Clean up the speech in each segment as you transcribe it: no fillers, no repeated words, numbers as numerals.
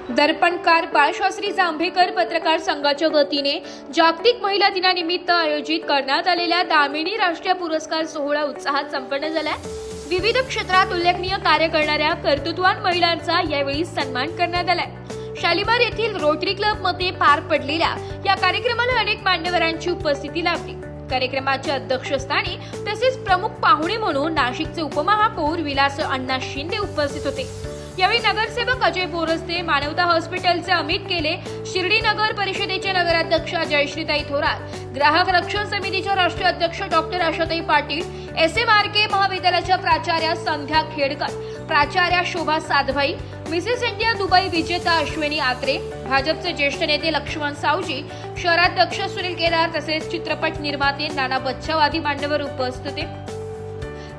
दर्पणकार बाळशास्त्री जांभेकर पत्रकार संघाच्या वतीने जागतिक महिला दिनानिमित्त आयोजित करण्यात आलेल्या दामिनी राष्ट्रीय पुरस्कार सोहळा उत्साहात संपन्न झालाय। विविध क्षेत्रात उल्लेखनीय कार्य करणाऱ्या कर्तृत्ववान महिलांचा यावेळी सन्मान करण्यात आलाय। शालिमार येथील रोटरी क्लब मध्ये पार पडलेल्या या कार्यक्रमाला अनेक मान्यवरांची उपस्थिती लाभली। कार्यक्रमाच्या अध्यक्षस्थानी तसेच प्रमुख पाहुणे म्हणून नाशिकचे उपमहापौर विलास अण्णा शिंदे उपस्थित होते। यावेळी नगरसेवक अजय बोरस्ते, मानवता हॉस्पिटलचे अमित केले, शिर्डी नगर परिषदेचे नगराध्यक्षा जयश्रीताई थोरात, ग्राहक रक्षण समितीच्या राष्ट्रीय अध्यक्ष डॉक्टर आशाताई पाटील, SMRK महाविद्यालयाच्या प्राचार्या संध्या खेडकर, प्राचार्या शोभा साधभाई, मिसेस इंडिया दुबई विजेता अश्विनी आत्रे, भाजपचे ज्येष्ठ नेते लक्ष्मण सावजी, शहराध्यक्ष सुनील केदार तसेच चित्रपट निर्माते नाना बच्चाव आदी मान्यवर उपस्थित होते।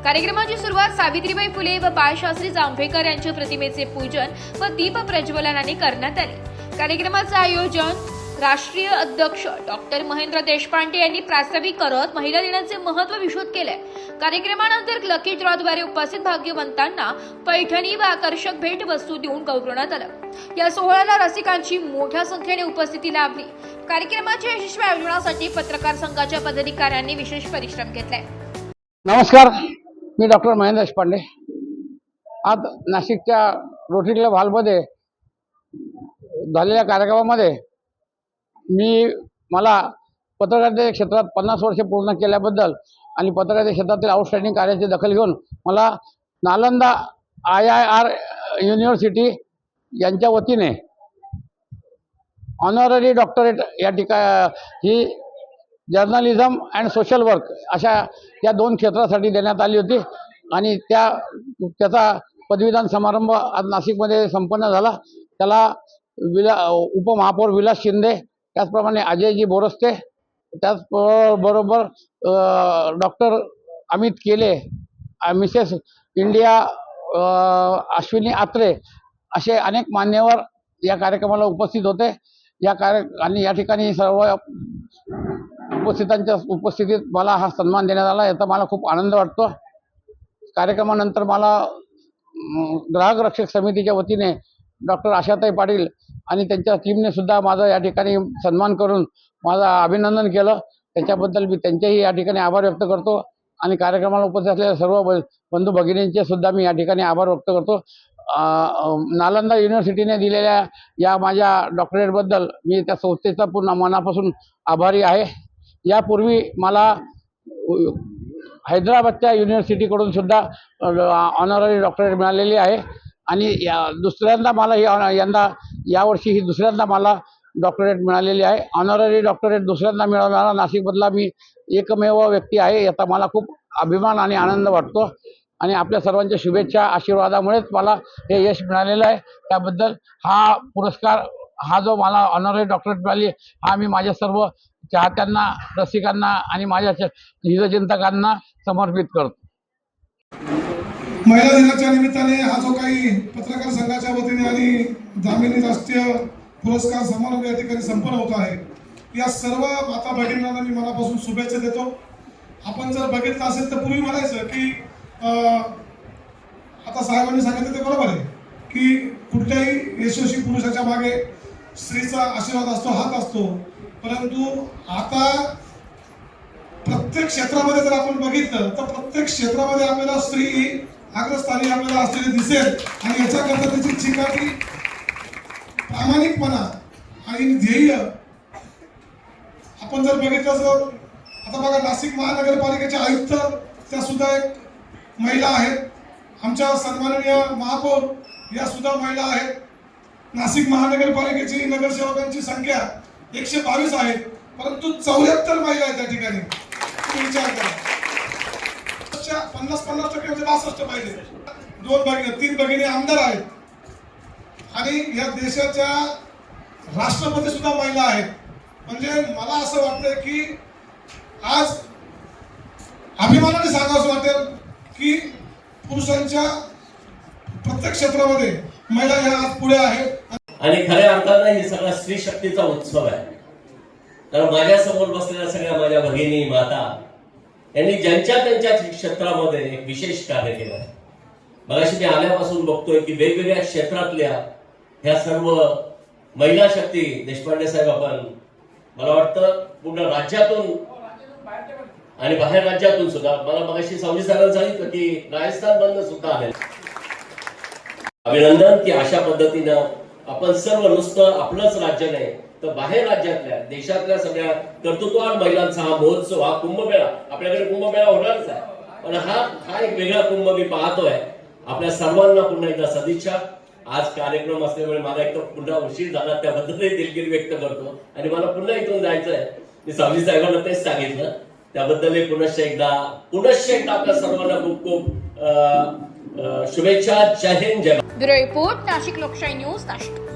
कार्यक्रमाची सुरुवात सावित्रीबाई फुले व बाळशास्त्री जांभेकर यांच्या प्रतिमेचे पूजन व दीप प्रज्वलनाने करण्यात आले। कार्यक्रमाचे आयोजन राष्ट्रीय अध्यक्ष डॉक्टर महेंद्र देशपांडे यांनी प्रास्ताविक करत महिला दिनाचे महत्त्व विशद केले। कार्यक्रमानंतर लकी ड्रॉद्वारे उपस्थित भाग्यवंतांना पैठणी व आकर्षक भेट वस्तू देऊन गौरवण्यात आलं। या सोहळ्याला रसिकांची मोठ्या संख्येने उपस्थिती लाभली। कार्यक्रमाच्या यशस्वी आयोजनासाठी पत्रकार संघाच्या पदाधिकाऱ्यांनी विशेष परिश्रम घेतले। नमस्कार, मी डॉक्टर महेंद्र देशपांडे। आज नाशिकच्या रोटरी क्लब हॉलमध्ये झालेल्या कार्यक्रमामध्ये मला पत्रकारिता क्षेत्रात 50 वर्षे पूर्ण केल्याबद्दल आणि पत्रकारिता क्षेत्रातील आउटस्टँडिंग कार्याची दखल घेऊन मला नालंदा IIR युनिव्हर्सिटी यांच्या वतीने honorary doctorate he journalism and social work अशा या 2 क्षेत्रासाठी देण्यात आली होती आणि त्याचा पदवीदान समारंभ आज नाशिकमध्ये संपन्न झाला। त्याला उपमहापौर विलास शिंदे, त्याचप्रमाणे अजयजी बोरस्ते, त्याचबरोबर डॉक्टर अमित केले, मिसेस इंडिया अश्विनी आत्रे असे अनेक मान्यवर या कार्यक्रमाला उपस्थित होते। आणि या ठिकाणी सर्व उपस्थितांच्या उपस्थितीत मला हा सन्मान देण्यात आला, याचा मला खूप आनंद वाटतो। कार्यक्रमानंतर मला ग्राहक रक्षक समितीच्या वतीने डॉक्टर आशाताई पाटील आणि त्यांच्या टीमने सुद्धा माझा या ठिकाणी सन्मान करून माझं अभिनंदन केलं। त्याच्याबद्दल मी त्यांचेही या ठिकाणी आभार व्यक्त करतो आणि कार्यक्रमाला उपस्थित असलेल्या सर्व बंधू भगिनींचे सुद्धा मी या ठिकाणी आभार व्यक्त करतो। नालंदा युनिव्हर्सिटीने दिलेल्या या माझ्या डॉक्टरेटबद्दल मी त्या संस्थेचा पूर्ण मनापासून आभारी आहे। यापूर्वी मला हैदराबादच्या युनिव्हर्सिटीकडून सुद्धा ऑनररी डॉक्टरेट मिळालेली आहे आणि दुसऱ्यांदा मला यावर्षी ही दुसऱ्यांदा मला डॉक्टरेट मिळालेली आहे। ऑनररी डॉक्टरेट दुसऱ्यांदा मिळवणारा नाशिकमधला मी एकमेव व्यक्ती आहे, याचा मला खूप अभिमान आणि आनंद वाटतो आणि आपल्या सर्वांच्या शुभेच्छा आशीर्वादामुळेच मला हे यश मिळालेलं आहे। त्याबद्दल हा पुरस्कार, हा जो मला ऑनररी डॉक्टरेट मिळाली, हा मी माझ्या सर्व चाहत्यांना, रसिकांना आणि माझ्या हितचिंतकांना समर्पित करतो। महिला दिनाच्या निमित्ताने हा जो काही पत्रकार संघाच्या वतीने आणि दामिनी राष्ट्रीय पुरस्कार समारंभ या ठिकाणी संपन्न होत आहे, या सर्व माता भगिनींना मी मनापासून शुभेच्छा देतो। आपण जर बघितलं असेल तर पूर्वी म्हणायचं की आता साहेबांनी सांगितलं ते बरोबर आहे की कुठल्याही यशस्वी पुरुषाच्या मागे स्त्रीचा आशीर्वाद असतो, हात असतो, परंतु आता प्रत्येक क्षेत्रामध्ये जर आपण बघितलं तर प्रत्येक क्षेत्रामध्ये आपल्याला स्त्री अग्रस्थानी आपल्याला असलेली दिसेल आणि याच्याकरता त्याची चिकाटी, प्रामाणिकपणा आणि ध्येय आपण जर बघितलं तर आता बघा, नाशिक महानगरपालिकेचे आयुक्त त्या सुद्धा एक महिला आहेत, आमच्या सन्माननीय महापौर या सुद्धा महिला आहेत। नाशिक महानगरपालिकेची नगरसेवकांची संख्या 122 आहे, परंतु 74 महिला आहेत त्या ठिकाणी। विचार करा, 50% म्हणजे 62 महिला, 3 भगिनी आमदार आहेत आणि या देशाच्या राष्ट्रपती सुद्धा महिला आहेत। म्हणजे मला असं वाटतं की आज अभिमानाने सांगावं वाटेल की पुरुषांच्या प्रत्येक क्षेत्रामध्ये महिला या आज पुढे आहेत आणि खऱ्या अर्थानं हे सगळा स्त्री शक्तीचा उत्सव आहे। तर माझ्या समोर बसलेल्या सगळ्या माझ्या भगिनी, माता यांनी ज्यांच्या त्यांच्या क्षेत्रामध्ये एक विशेष कार्य केलं आहे। मगाशी मी आल्यापासून बघतोय की वेगवेगळ्या क्षेत्रातल्या ह्या सर्व महिला शक्ती देशपांडे साहेब आपण मला वाटतं पूर्ण राज्यातून आणि बाहेर राज्यातून सुद्धा, मला मगाशी सावजी साहेबांनी सांगितलं की राजस्थान बंद सुद्धा आले. अभिनंदन की अशा पद्धतीनं आपण सर्व नुसतं आपलंच राज्य नाही तर बाहेर राज्यातल्या देशातल्या सगळ्या कर्तृत्ववान महिलांचा हा महोत्सव, हा कुंभमेळा, आपल्याकडे कुंभमेळा होणारच आहे, पण हा एक वेगळा कुंभ मी पाहतोय. आपल्या सर्वांना पुन्हा एकदा सदिच्छा. आज कार्यक्रम असल्यामुळे मला एक तर पुन्हा उशीर झाला, त्याबद्दलही दिलगिरी व्यक्त करतो आणि मला पुन्हा इथून जायचंय. मी सावजी साहेबांना तेच सांगितलं, त्याबद्दलही पुनश्च एकदा आपल्या सर्वांना खूप खूप शुभेच्छा. जय हिंद, जय. ब्युरो रिपोर्ट, नाशिक लोकशाही न्यूज, नाशिक.